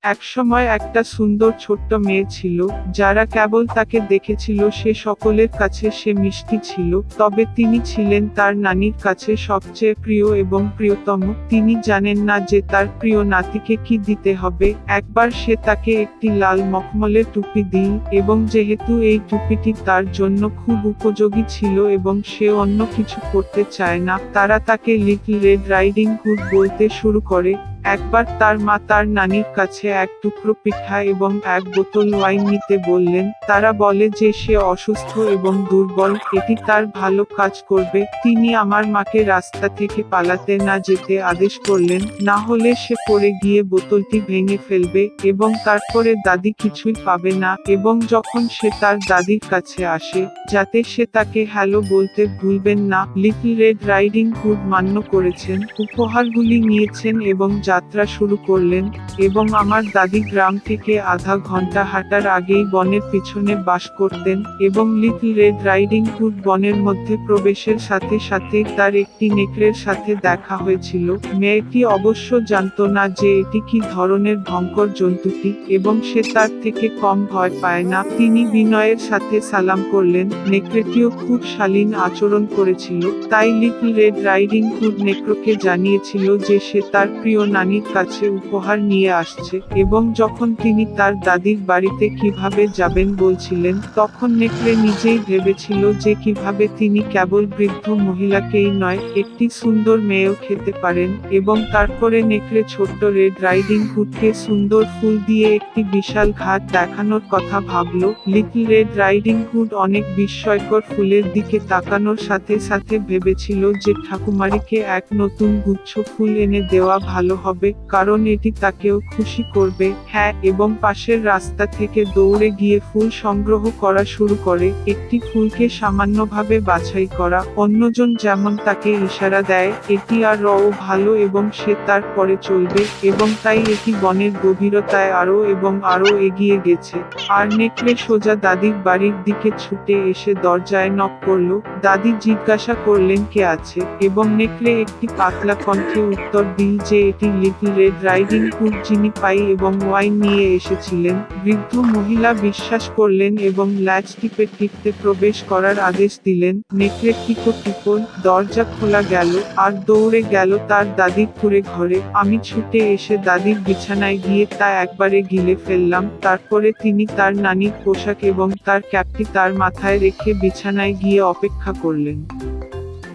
একসময় একটা সুন্দর ছোট্ট মেয়ে ছিল, যারা কেবল তাকে দেখেছিল সে সকলের কাছে সে মিষ্টি ছিল, তবে তিনি ছিলেন তার নানির কাছে সবচেয়ে প্রিয় এবং প্রিয়তম। তিনি জানেন না যে তার প্রিয় নাতিকে কি দিতে হবে। একবার সে তাকে একটি লাল মখমলের টুপি দিল, এবং যেহেতু এই টুপিটি তার জন্য খুব উপযোগী ছিল এবং সে অন্য কিছু করতে চায় না, তারা তাকে লিটল রেড রাইডিং হুড বলতে শুরু করে। একবার তার মা তার নানির কাছে এক টুকরো পিঠা এবং এক বোতল ওয়াইন নিতে বললেন। তারা বলে যে সে অসুস্থ এবং দুর্বল, এটি তার ভালো কাজ করবে। তিনি আমার মাকে রাস্তা থেকে পালাতে না যেতে আদেশ করলেন, না হলে সে পড়ে গিয়ে বোতলটি ভেঙে ফেলবে এবং তারপরে দাদি কিছুই পাবে না। এবং যখন সে তার দাদির কাছে আসে, যাতে সে তাকে হ্যালো বলতে ভুলবেন না, লিটল রেড রাইডিং হুড মান্য করেছেন, উপহারগুলি নিয়েছেন এবং যাত্রা শুরু করলেন। এবং আমার দাদি গ্রাম থেকে আধা ঘন্টা হাঁটার আগেই বনের পিছনে বাস করতেন, এবং লিটল রেড রাইডিং হুড বনের মধ্যে প্রবেশের সাথে সাথে তার একটি নেকড়ের সাথে দেখা হয়েছিল। মেয়েটি অবশ্য জানত না যে এটি কি ধরনের ভয়ঙ্কর জন্তুটি, এবং সে তার থেকে কম ভয় পায় না। তিনি বিনয়ের সাথে সালাম করলেন। নেকড়েটিও খুব শালীন আচরণ করেছিল, তাই লিটল রেড রাইডিং হুড নেকড়েকে জানিয়েছিল যে সে তার প্রিয় নানির কাছে উপহার নিয়ে আসছে। এবং যখন তিনি তার দাদির বাড়িতে কিভাবে যাবেন বলছিলেন, তখন নেকড়ে নিজেই ভেবেছিল যে কিভাবে তিনি কেবল বৃদ্ধ মহিলাকেই নয়, একটি সুন্দর মেয়েও খেতে পারেন। এবং তারপরে নেকড়ে ছোট্ট রেড রাইডিং হুডকে সুন্দর ফুল দিয়ে একটি বিশাল ঘাট দেখানোর কথা ভাবল। লিটল রেড রাইডিং হুড অনেক বিস্ময়কর ফুলের দিকে তাকানোর সাথে সাথে ভেবেছিল যে ঠাকুমারিকে এক নতুন গুচ্ছ ফুল এনে দেওয়া ভালো হবে, কারণ এটি তাকেও খুশি করবে। হ্যাঁ, এবং পাশের রাস্তা থেকে দৌড়ে গিয়ে ফুল সংগ্রহ করা শুরু করে, একটি ফুলকে সামান্যভাবে বাছাই করা। অন্যজন যেমন তাকে ইশারা দেয়, এটি আরও ভালো এবং সে তার পরে চলবে, এবং তাই এটি বনের গভীরতায় আরও এবং আরও এগিয়ে গেছে। আর নেকড়ে সোজা দাদির বাড়ির দিকে ছুটে এসে দরজায় নক করল। দাদি জিজ্ঞাসা করলেন কে আছে, এবং নেকড়ে একটি পাতলা কণ্ঠে উত্তর দিল যে এটি লিটল রেড রাইডিং হুড, যিনি পাই এবং ওয়াইন নিয়ে এসেছিলেন। বৃদ্ধ মহিলা বিশ্বাস করলেন এবং ল্যাচ টিপে টিপতে প্রবেশ করার আদেশ দিলেন। নেকড়ে টিপো দরজা খোলা গেল, আর দৌড়ে গেল তার দাদির কুঁড়ে ঘরে। আমি ছুটে এসে দাদির বিছানায় গিয়ে তা একবারে গিলে ফেললাম। তারপরে তিনি তার নানির পোশাক এবং তার ক্যাপটি তার মাথায় রেখে বিছানায় গিয়ে অপেক্ষা করলেন।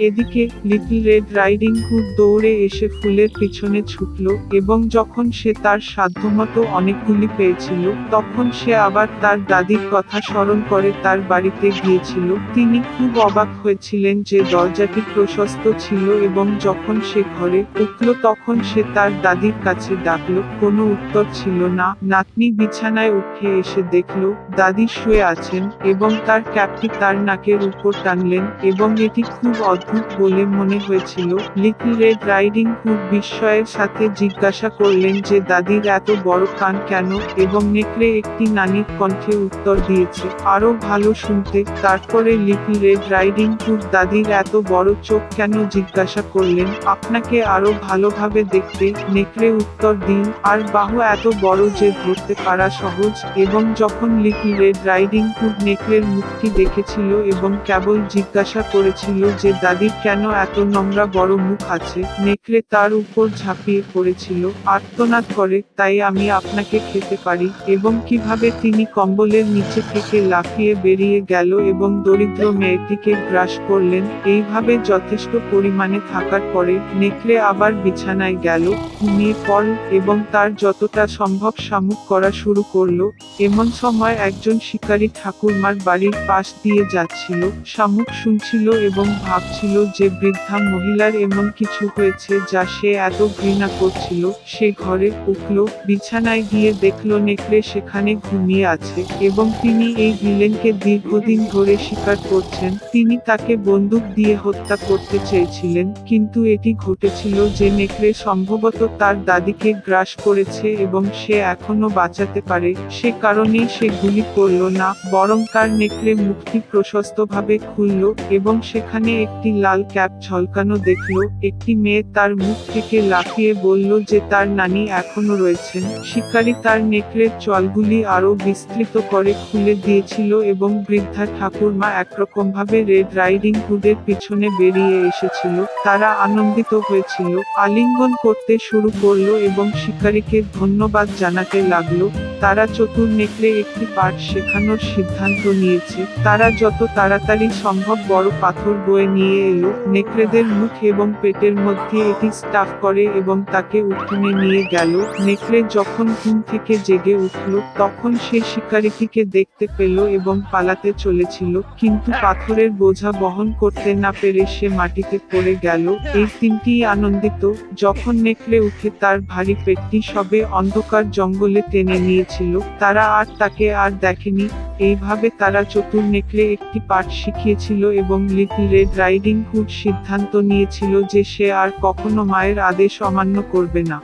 এদিকে লিটল রেড রাইডিং হুড দৌড়ে এসে ফুলের পিছনে ছুটল, এবং যখন সে তার সাধ্যমতো অনেকগুলি পেয়েছিল, তখন সে আবার তার দাদির কথা স্মরণ করে তার বাড়িতে গিয়েছিল। তিনি খুব অবাক হয়েছিলেন যে দরজাটি প্রশস্ত ছিল, এবং যখন সে ঘরে উঠল তখন সে তার দাদির কাছে ডাকল, কোনো উত্তর ছিল না। নাতনি বিছানায় উঠে এসে দেখল দাদি শুয়ে আছেন, এবং তার ক্যাপটি তার নাকের উপর টানলেন, এবং এটি খুব অদ্ভুত বলে মনে হয়েছিল। লিটল রেড রাইডিং হুড বিস্ময়ের সাথে জিজ্ঞাসা করলেন যে দাদির এত বড় কান কেন, এবং নেকড়ে একটি নানির কণ্ঠে উত্তর দিয়েছে, আরো ভালো শুনতে। তারপরে লিটল রেড রাইডিং হুড দাদির এত বড় চোখ কেন জিজ্ঞাসা করলেন। আপনাকে আরো ভালোভাবে দেখতে, নেকড়ে উত্তর দিল, আর বাহু এত বড় যে ধরতে পারা সহজ। এবং যখন লিটল রেড রাইডিং হুড নেকড়ের মুখটি দেখেছিল এবং কেবল জিজ্ঞাসা করেছিল যে দাদির কেন এত নোংরা বড় মুখ আছে, নেকড়ে তার উপর ঝাঁপিয়ে পড়েছিল, আর্তনাদ করে, তাই আমি আপনাকে খেতে পারি। এবং কিভাবে তিনি কম্বলের নিচে থেকে লাফিয়ে বেরিয়ে গেল এবং দরিদ্র মেয়েটিকে গ্রাস করলেন। এইভাবে যথেষ্ট পরিমাণে থাকার পরে নেকড়ে আবার বিছানায় গেল, ঘুমিয়ে পড়ল এবং তার যতটা সম্ভব শামুক করা শুরু করলো। এমন সময় একজন শিকারী ঠাকুরমার বাড়ির পাশ দিয়ে যাচ্ছিল। শামুক শুনছিল এবং ভাবছিল যে বৃদ্ধা মহিলার এমন কিছু হয়েছে যা সে এত ঘৃণা করছিল। সে ঘরে উঠল, বিছানায় গিয়ে দেখল নেকড়ে সেখানে ঘুমিয়ে আছে, এবং তিনি এই ভিলেনকে দীর্ঘদিন ধরে শিকার করছেন। তিনি তাকে বন্দুক দিয়ে হত্যা করতে চেয়েছিলেন, কিন্তু এটি ঘটেছিল যে নেকড়ে সম্ভবত তার দাদিকে গ্রাস করেছে এবং সে এখনো বাঁচাতে পারে। সে কারণেই সে গুলি করল না, বরং তার নেকড়ে মুখটি প্রশস্তভাবে খুলল এবং সেখানে একটি লাল ক্যাপ ঝলকানো দেখলো। একটি মেয়ে তার মুখ থেকে লাফিয়ে বলল যে তার নানি এখনো রয়েছেন। শিকারী তার নেকড়ের চলগুলি আরো বিস্তৃত করে খুলে দিয়েছিল এবং বৃদ্ধা ঠাকুরমা একরকমভাবে রেড রাইডিং হুডের পিছনে বেরিয়ে এসেছিল। তারা আনন্দিত হয়েছিল, আলিঙ্গন করতে শুরু করলো এবং শিকারীকে ধন্যবাদ জানাতে লাগলো। তারা চতুর নেকড়ে একটি পাঠ শেখানোর সিদ্ধান্ত নিয়েছে। তারা যত তাড়াতাড়ি সম্ভব বড় পাথর বয়ে নিয়ে এলো, নেকড়েদের মুখ এবং পেটের মধ্যে এটি স্টাফ করে এবং তাকে উঠোনে নিয়ে গেল। নেকড়ে যখন ঘুম থেকে জেগে উঠল তখন সে শিকারীটিকে দেখতে পেল এবং পালাতে চলেছিল, কিন্তু পাথরের বোঝা বহন করতে না পেরে সে মাটিতে পড়ে গেল। এই তিনটিই আনন্দিত যখন নেকড়ে উঠে তার ভারী পেটটি সবে অন্ধকার জঙ্গলে টেনে নিয়েছিল। তারা আর তাকে আর দেখেনি। এইভাবে তারা চতুর নেকড়ে একটি পাঠ শিখিয়েছিল এবং লিটল রেড রাইডিং হুড সিদ্ধান্ত নিয়েছিল যে সে আর কখনো মায়ের আদেশ অমান্য করবে না।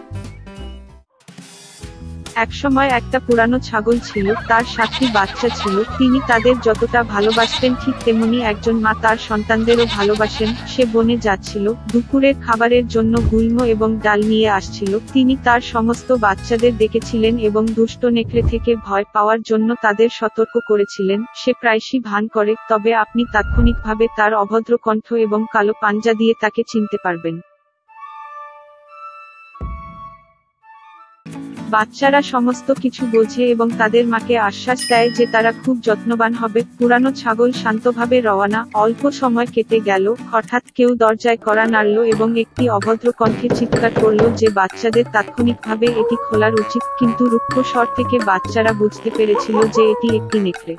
একসময় একটা পুরানো ছাগল ছিল, তার 7টি বাচ্চা ছিল। তিনি তাদের যতটা ভালোবাসতেন ঠিক তেমনি একজন মা তার সন্তানদেরও ভালোবাসেন। সে বনে যাচ্ছিল, দুপুরের খাবারের জন্য গুল্ম এবং ডাল নিয়ে আসছিল। তিনি তার সমস্ত বাচ্চাদের ডেকেছিলেন এবং দুষ্ট নেকড়ে থেকে ভয় পাওয়ার জন্য তাদের সতর্ক করেছিলেন। সে প্রায়শই ভান করে, তবে আপনি তাৎক্ষণিকভাবে তার অভদ্র কণ্ঠ এবং কালো পাঞ্জা দিয়ে তাকে চিনতে পারবেন। বাচ্চারা সমস্ত কিছু বোঝে এবং তাদের মাকে আশ্বাস দেয় যে তারা খুব যত্নবান হবে। পুরানো ছাগল শান্তভাবে রওনা। অল্প সময় কেটে গেল, হঠাৎ কেউ দরজায় কড়া নাড়ল এবং একটি অভদ্র কণ্ঠে চিৎকার করল যে বাচ্চাদের তাৎক্ষণিকভাবে এটি খোলার উচিত, কিন্তু রুক্ষ স্বর থেকে বাচ্চারা বুঝতে পেরেছিল যে এটি একটি নেকড়ে।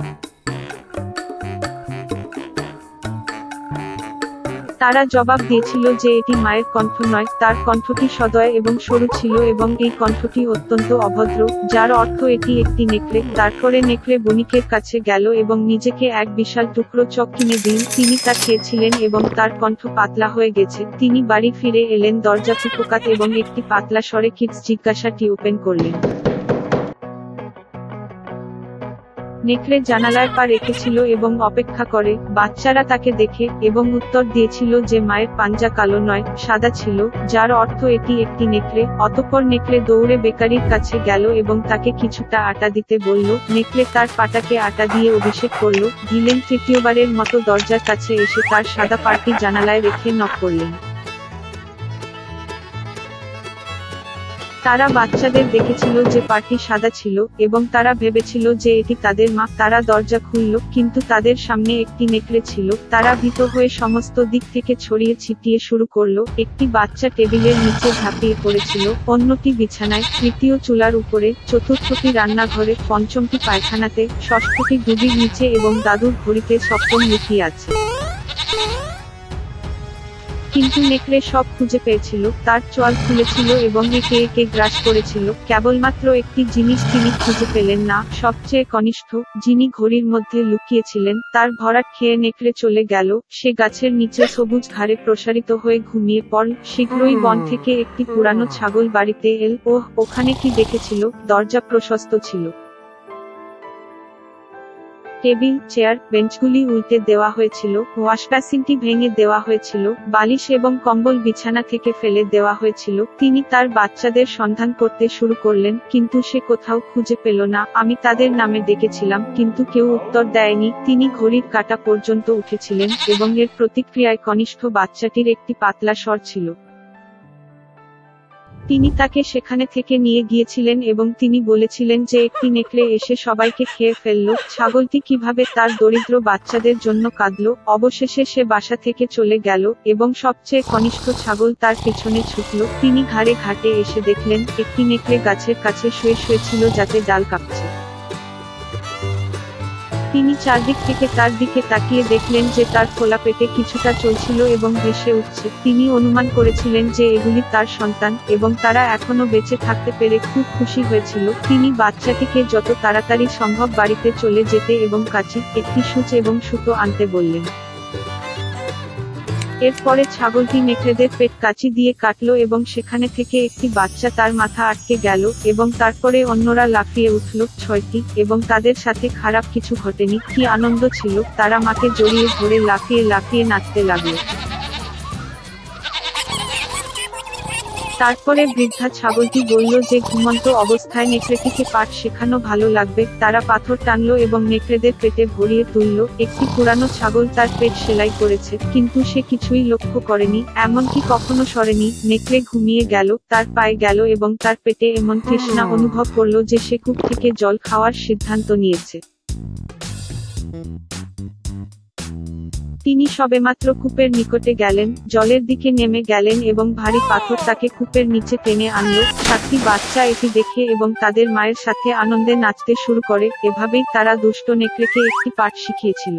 তারা জবাব দিয়েছিল যে এটি মায়ের কণ্ঠ নয়, তার কণ্ঠটি সদয় এবং সরু ছিল এবং এই কণ্ঠটি অত্যন্ত অভদ্র, যার অর্থ এটি একটি নেকড়ে। তারপরে নেকড়ে বণিকের কাছে গেল এবং নিজেকে এক বিশাল টুকরো চক কিনে দিন। তিনি তা খেয়েছিলেন এবং তার কণ্ঠ পাতলা হয়ে গেছে। তিনি বাড়ি ফিরে এলেন, দরজা টুকোকাত এবং একটি পাতলা স্বরে কিডস জিজ্ঞাসাটি ওপেন করলেন। নেকড়ে জানালার পা রেখেছিল এবং অপেক্ষা করে। বাচ্চারা তাকে দেখে এবং উত্তর দিয়েছিল যে মায়ের পাঞ্জা কালো নয়, সাদা ছিল, যার অর্থ এটি একটি নেকড়ে। অতঃপর নেকড়ে দৌড়ে বেকারির কাছে গেল এবং তাকে কিছুটা আটা দিতে বলল। নেকড়ে তার পাটাকে আটা দিয়ে অভিষেক করল। ভিলেন তৃতীয়বারের মতো দরজার কাছে এসে তার সাদা পাটি জানালায় রেখে নক করলেন। তারা বাচ্চাদের দেখেছিল যে পাটি সাদা ছিল এবং তারা ভেবেছিল যে এটি তাদের মা। তারা দরজা খুলল, কিন্তু তাদের সামনে একটি নেকড়ে ছিল। তারা ভীত হয়ে সমস্ত দিক থেকে ছড়িয়ে ছিটিয়ে শুরু করলো। একটি বাচ্চা টেবিলের নিচে ঝাঁপিয়ে পড়েছিল, অন্যটি বিছানায়, তৃতীয় চুলার উপরে, চতুর্থটি রান্নাঘরে, পঞ্চমটি পায়খানাতে, ষষ্ঠটি ডুবির নিচে এবং দাদুর ঘড়িতে সপ্তম লুকিয়ে আছে। কিন্তু নেকড়ে সব খুঁজে পেয়েছিল, তার চোয়াল খুলেছিল এবং একে একে গ্রাস করেছিল। কেবলমাত্র একটি জিনিস তিনি খুঁজে পেলেন না, সবচেয়ে কনিষ্ঠ, যিনি ঘড়ির মধ্যে লুকিয়েছিলেন। তার ভরাট খেয়ে নেকড়ে চলে গেল। সে গাছের নিচে সবুজ ঘাড়ে প্রসারিত হয়ে ঘুমিয়ে পড়ল। শীঘ্রই বন থেকে একটি পুরানো ছাগল বাড়িতে এল। ওখানে কি দেখেছিল? দরজা প্রশস্ত ছিল। টেবিল, চেয়ার, বেঞ্চগুলি উল্টে দেওয়া হয়েছিল, ওয়াশবেসিনটি ভেঙে দেওয়া হয়েছিল, বালিশ এবং কম্বল বিছানা থেকে ফেলে দেওয়া হয়েছিল। তিনি তার বাচ্চাদের সন্ধান করতে শুরু করলেন, কিন্তু সে কোথাও খুঁজে পেল না। আমি তাদের নামে ডেকেছিলাম, কিন্তু কেউ উত্তর দেয়নি। তিনি ঘড়ির কাঁটা পর্যন্ত উঠেছিলেন এবং এর প্রতিক্রিয়ায় কনিষ্ঠ বাচ্চাটির একটি পাতলা স্বর ছিল। তিনি তাকে সেখানে থেকে নিয়ে গিয়েছিলেন এবং তিনি বলেছিলেন যে একটি নেকড়ে এসে সবাইকে খেয়ে ফেলল। ছাগলটি কিভাবে তার দরিদ্র বাচ্চাদের জন্য কাঁদল। অবশেষে সে বাসা থেকে চলে গেল এবং সবচেয়ে কনিষ্ঠ ছাগল তার পেছনে ছুটল। তিনি ঘাড়ে ঘাটে এসে দেখলেন একটি নেকড়ে গাছের কাছে শুয়েছিল যাতে ডাল কাঁপছে। তিনি চারদিক থেকে তার দিকে তাকিয়ে দেখলেন যে তার খোলা পেটে কিছুটা চলছিল এবং ভেসে উঠছে। তিনি অনুমান করেছিলেন যে এগুলি তার সন্তান এবং তারা এখনো বেঁচে থাকতে পেরে খুব খুশি হয়েছিল। তিনি বাচ্চাটিকে যত তাড়াতাড়ি সম্ভব বাড়িতে চলে যেতে এবং কাঁচি, একটি সূচ এবং সুতো আনতে বললেন। এরপরে ছাগলটি নেকড়েদের পেট কাঁচি দিয়ে কাটল এবং সেখানে থেকে একটি বাচ্চা তার মাথা আটকে গেল এবং তারপরে অন্যরা লাফিয়ে উঠল। 6টি, এবং তাদের সাথে খারাপ কিছু ঘটেনি। কি আনন্দ ছিল! তারা মাকে জড়িয়ে ধরে লাফিয়ে লাফিয়ে নাচতে লাগলো। তারপরে বৃদ্ধা ছাগলটি বলল যে ঘুমন্ত অবস্থায় নেকড়েটিকে পাঠ শেখানো ভালো লাগবে। তারা পাথর টানলো এবং নেকড়েদের পেটে ভরিয়ে তুলল। একটি পুরানো ছাগল তার পেট সেলাই করেছে, কিন্তু সে কিছুই লক্ষ্য করেনি, এমনকি কখনো সরেনি। নেকড়ে ঘুমিয়ে গেল, তার পায়ে গেল এবং তার পেটে এমন তৃষ্ণা অনুভব করলো যে সে কূপ থেকে জল খাওয়ার সিদ্ধান্ত নিয়েছে। তিনি সবেমাত্র কূপের নিকটে গেলেন, জলের দিকে নেমে গেলেন এবং ভারী পাথর তাকে কূপের নিচে টেনে আনলো। 7টি বাচ্চা এটি দেখে এবং তাদের মায়ের সাথে আনন্দে নাচতে শুরু করে। এভাবেই তারা দুষ্ট নেকড়েকে একটি পাঠ শিখিয়েছিল।